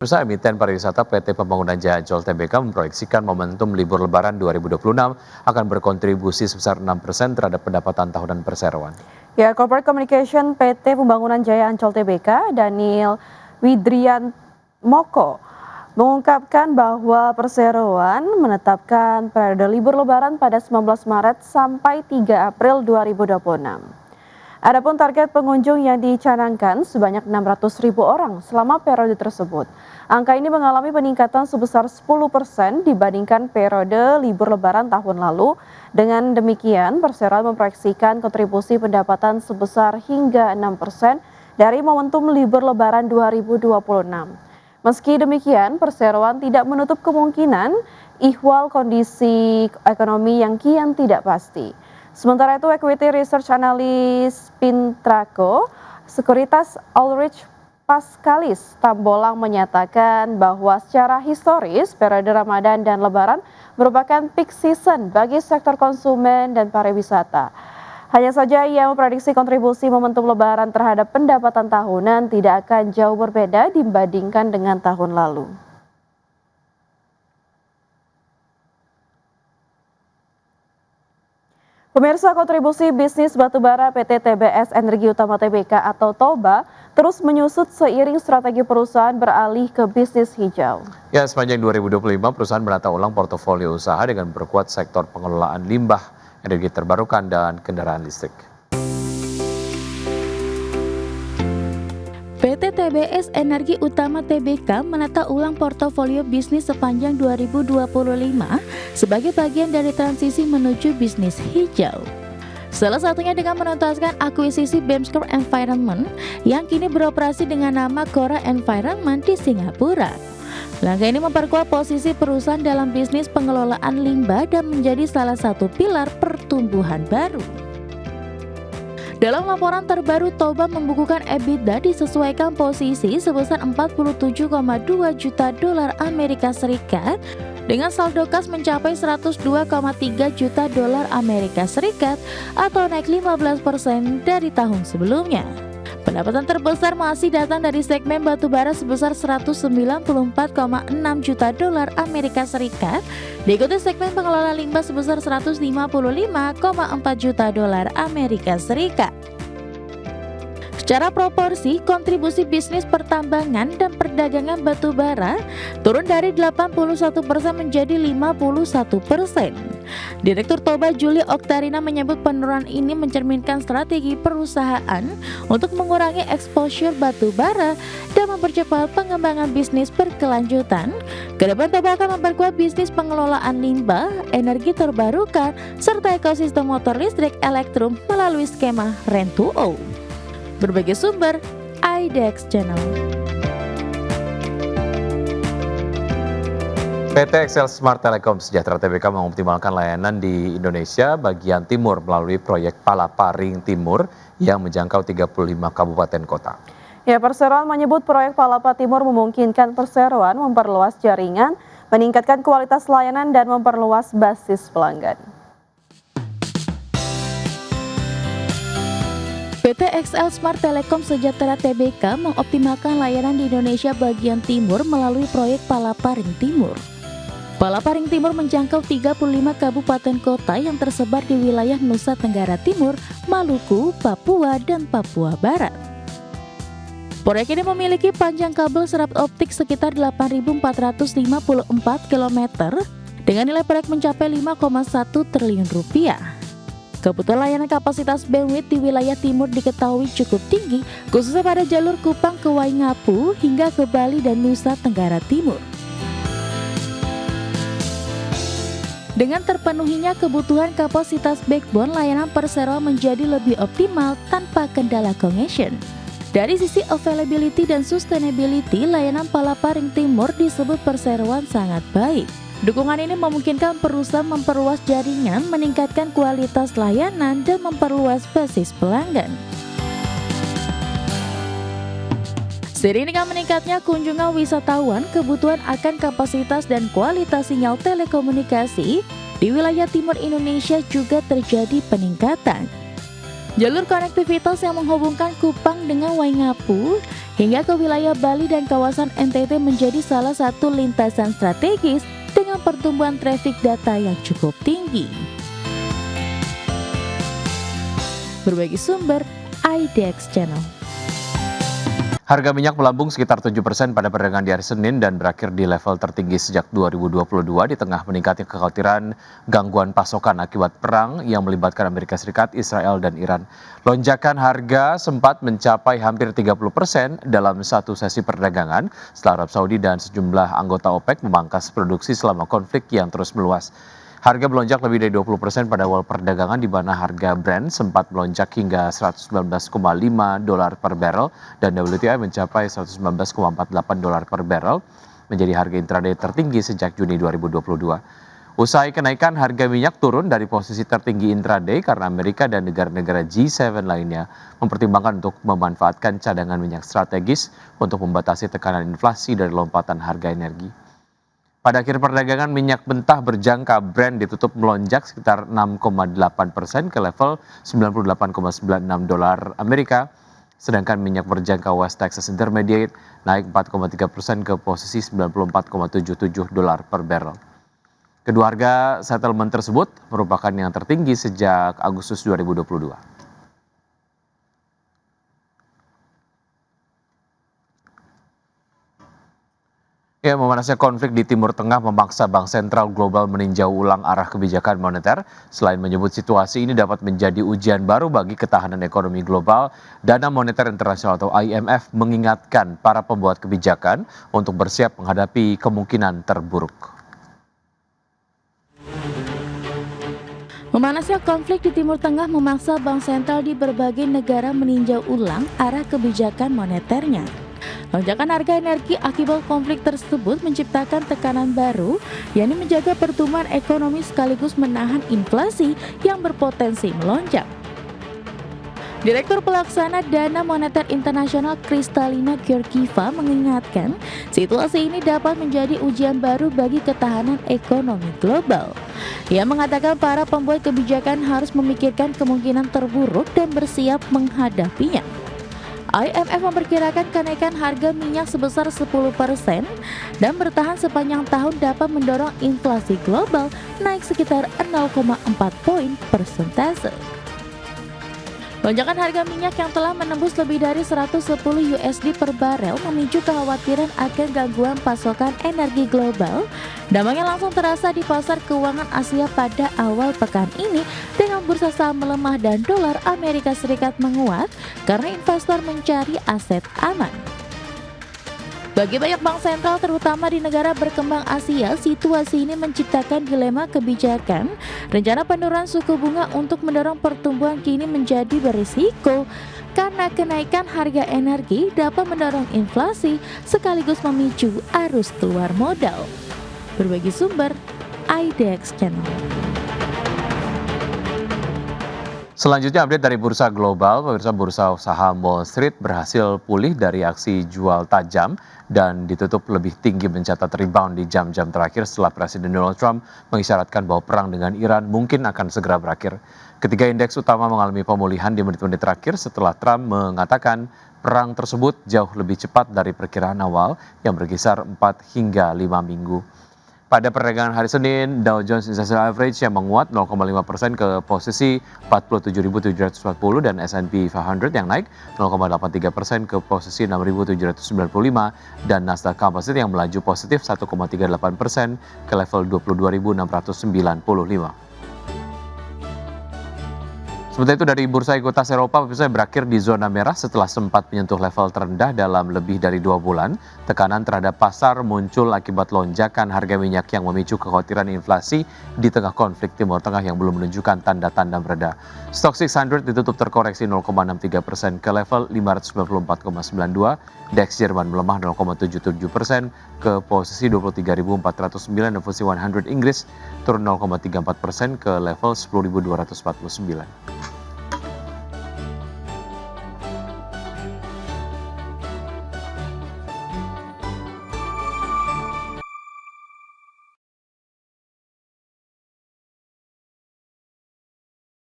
Perusahaan emiten pariwisata PT Pembangunan Jaya Ancol Tbk memproyeksikan momentum libur Lebaran 2026 akan berkontribusi sebesar 6% terhadap pendapatan tahunan perseroan. Ya, Corporate Communication PT Pembangunan Jaya Ancol Tbk, Daniel Widrian Moko, mengungkapkan bahwa perseroan menetapkan periode libur Lebaran pada 19 Maret sampai 3 April 2026. Adapun target pengunjung yang dicanangkan sebanyak 600.000 orang selama periode tersebut. Angka ini mengalami peningkatan sebesar 10% dibandingkan periode libur Lebaran tahun lalu. Dengan demikian, perseroan memproyeksikan kontribusi pendapatan sebesar hingga 6% dari momentum libur Lebaran 2026. Meski demikian, perseroan tidak menutup kemungkinan ihwal kondisi ekonomi yang kian tidak pasti. Sementara itu, Equity Research Analyst Pintraco Sekuritas Ulrich Paskalis Tambolang menyatakan bahwa secara historis periode Ramadan dan Lebaran merupakan peak season bagi sektor konsumen dan pariwisata. Hanya saja ia memprediksi kontribusi momentum Lebaran terhadap pendapatan tahunan tidak akan jauh berbeda dibandingkan dengan tahun lalu. Pemirsa, kontribusi bisnis batubara PT TBS Energi Utama Tbk atau TOBA terus menyusut seiring strategi perusahaan beralih ke bisnis hijau. Ya, sepanjang 2025 perusahaan menata ulang portofolio usaha dengan memperkuat sektor pengelolaan limbah, energi terbarukan, dan kendaraan listrik. PT TBS Energi Utama Tbk menata ulang portofolio bisnis sepanjang 2025 sebagai bagian dari transisi menuju bisnis hijau. Salah satunya dengan menuntaskan akuisisi Bemsker Environment yang kini beroperasi dengan nama Cora Environment di Singapura. Langkah ini memperkuat posisi perusahaan dalam bisnis pengelolaan limbah dan menjadi salah satu pilar pertumbuhan baru. Dalam laporan terbaru, TOBA membukukan EBITDA disesuaikan posisi sebesar 47,2 juta dolar Amerika Serikat dengan saldo kas mencapai 102,3 juta dolar Amerika Serikat atau naik 15% dari tahun sebelumnya. Pendapatan terbesar masih datang dari segmen batubara sebesar 194,6 juta dolar Amerika Serikat, diikuti segmen pengelola limbah sebesar 155,4 juta dolar Amerika Serikat. Secara proporsi, kontribusi bisnis pertambangan dan perdagangan batubara turun dari 81% menjadi 51%. Direktur TOBA Juli Oktarina menyebut penurunan ini mencerminkan strategi perusahaan untuk mengurangi exposure batubara dan mempercepat pengembangan bisnis berkelanjutan. Kedepan TOBA akan memperkuat bisnis pengelolaan limbah, energi terbarukan, serta ekosistem motor listrik elektrum melalui skema Rent to Own. Berbagai sumber, IDEX Channel. PT Excel Smart Telecom Sejahtera Tbk mengoptimalkan layanan di Indonesia bagian timur melalui proyek Palaparing Timur yang menjangkau 35 kabupaten kota. Ya, perseroan menyebut proyek Palapa Timur memungkinkan perseroan memperluas jaringan, meningkatkan kualitas layanan, dan memperluas basis pelanggan. PT XL Smart Telecom Sejahtera Tbk mengoptimalkan layanan di Indonesia bagian timur melalui proyek Palaparing Timur. Palaparing Timur menjangkau 35 kabupaten kota yang tersebar di wilayah Nusa Tenggara Timur, Maluku, Papua, dan Papua Barat. Proyek ini memiliki panjang kabel serap optik sekitar 8.454 km dengan nilai proyek mencapai 5,1 triliun rupiah. Kebutuhan layanan kapasitas bandwidth di wilayah timur diketahui cukup tinggi, khususnya pada jalur Kupang ke Waingapu hingga ke Bali dan Nusa Tenggara Timur. Dengan terpenuhinya kebutuhan kapasitas backbone, layanan perseroan menjadi lebih optimal tanpa kendala congestion. Dari sisi availability dan sustainability, layanan Palaparing Timur disebut perseroan sangat baik. Dukungan ini memungkinkan perusahaan memperluas jaringan, meningkatkan kualitas layanan, dan memperluas basis pelanggan. Seiring dengan meningkatnya kunjungan wisatawan, kebutuhan akan kapasitas dan kualitas sinyal telekomunikasi di wilayah timur Indonesia juga terjadi peningkatan. Jalur konektivitas yang menghubungkan Kupang dengan Waingapu hingga ke wilayah Bali dan kawasan NTT menjadi salah satu lintasan strategis dengan pertumbuhan traffic data yang cukup tinggi. Berbagi sumber, IDX Channel. Harga minyak melambung sekitar 7% pada perdagangan di hari Senin dan berakhir di level tertinggi sejak 2022 di tengah meningkatnya kekhawatiran gangguan pasokan akibat perang yang melibatkan Amerika Serikat, Israel, dan Iran. Lonjakan harga sempat mencapai hampir 30% dalam satu sesi perdagangan setelah Arab Saudi dan sejumlah anggota OPEC memangkas produksi selama konflik yang terus meluas. Harga melonjak lebih dari 20% pada awal perdagangan di mana harga Brent sempat melonjak hingga $119,5 per barrel dan WTI mencapai $119,48 per barrel menjadi harga intraday tertinggi sejak Juni 2022. Usai kenaikan harga minyak turun dari posisi tertinggi intraday karena Amerika dan negara-negara G7 lainnya mempertimbangkan untuk memanfaatkan cadangan minyak strategis untuk membatasi tekanan inflasi dari lompatan harga energi. Pada akhir perdagangan minyak mentah berjangka Brent ditutup melonjak sekitar 6,8% ke level $98,96 Amerika, sedangkan minyak berjangka West Texas Intermediate naik 4,3% ke posisi $94,77 per barrel. Kedua harga settlement tersebut merupakan yang tertinggi sejak Agustus 2022. Ya, memanasnya konflik di Timur Tengah memaksa Bank Sentral Global meninjau ulang arah kebijakan moneter. Selain menyebut situasi ini dapat menjadi ujian baru bagi ketahanan ekonomi global, Dana Moneter Internasional atau IMF mengingatkan para pembuat kebijakan untuk bersiap menghadapi kemungkinan terburuk. Memanasnya konflik di Timur Tengah memaksa Bank Sentral di berbagai negara meninjau ulang arah kebijakan moneternya. Lonjakan harga energi akibat konflik tersebut menciptakan tekanan baru, yakni menjaga pertumbuhan ekonomi sekaligus menahan inflasi yang berpotensi melonjak. Direktur Pelaksana Dana Moneter Internasional Kristalina Georgieva mengingatkan, situasi ini dapat menjadi ujian baru bagi ketahanan ekonomi global. Ia mengatakan para pembuat kebijakan harus memikirkan kemungkinan terburuk dan bersiap menghadapinya. IMF memperkirakan kenaikan harga minyak sebesar 10% dan bertahan sepanjang tahun dapat mendorong inflasi global naik sekitar 0,4 poin persentase. Lonjakan harga minyak yang telah menembus lebih dari 110 USD per barel memicu kekhawatiran akan gangguan pasokan energi global. Dampaknya langsung terasa di pasar keuangan Asia pada awal pekan ini dengan bursa saham melemah dan dolar Amerika Serikat menguat karena investor mencari aset aman. Bagi banyak bank sentral terutama di negara berkembang Asia, situasi ini menciptakan dilema kebijakan. Rencana penurunan suku bunga untuk mendorong pertumbuhan kini menjadi berisiko karena kenaikan harga energi dapat mendorong inflasi sekaligus memicu arus keluar modal. Berbagi sumber, IDX Channel. Selanjutnya update dari bursa global, pemirsa. Bursa saham Wall Street berhasil pulih dari aksi jual tajam dan ditutup lebih tinggi mencatat rebound di jam-jam terakhir setelah Presiden Donald Trump mengisyaratkan bahwa perang dengan Iran mungkin akan segera berakhir. Ketiga indeks utama mengalami pemulihan di menit-menit terakhir setelah Trump mengatakan perang tersebut jauh lebih cepat dari perkiraan awal yang berkisar 4 hingga 5 minggu. Pada perdagangan hari Senin, Dow Jones Industrial Average yang menguat 0,5% ke posisi 47.740 dan S&P 500 yang naik 0,83% ke posisi 6.795 dan Nasdaq Composite yang melaju positif 1,38% ke level 22.695. Sementara itu dari bursa ekuitas Eropa berakhir di zona merah setelah sempat menyentuh level terendah dalam lebih dari 2 bulan. Tekanan terhadap pasar muncul akibat lonjakan harga minyak yang memicu kekhawatiran inflasi di tengah konflik Timur Tengah yang belum menunjukkan tanda-tanda mereda. Stoxx 600 ditutup terkoreksi 0,63% ke level 594,92. DAX Jerman melemah 0,77% ke posisi 23.409 dan FTSE 100 Inggris turun 0,34% ke level 10.249.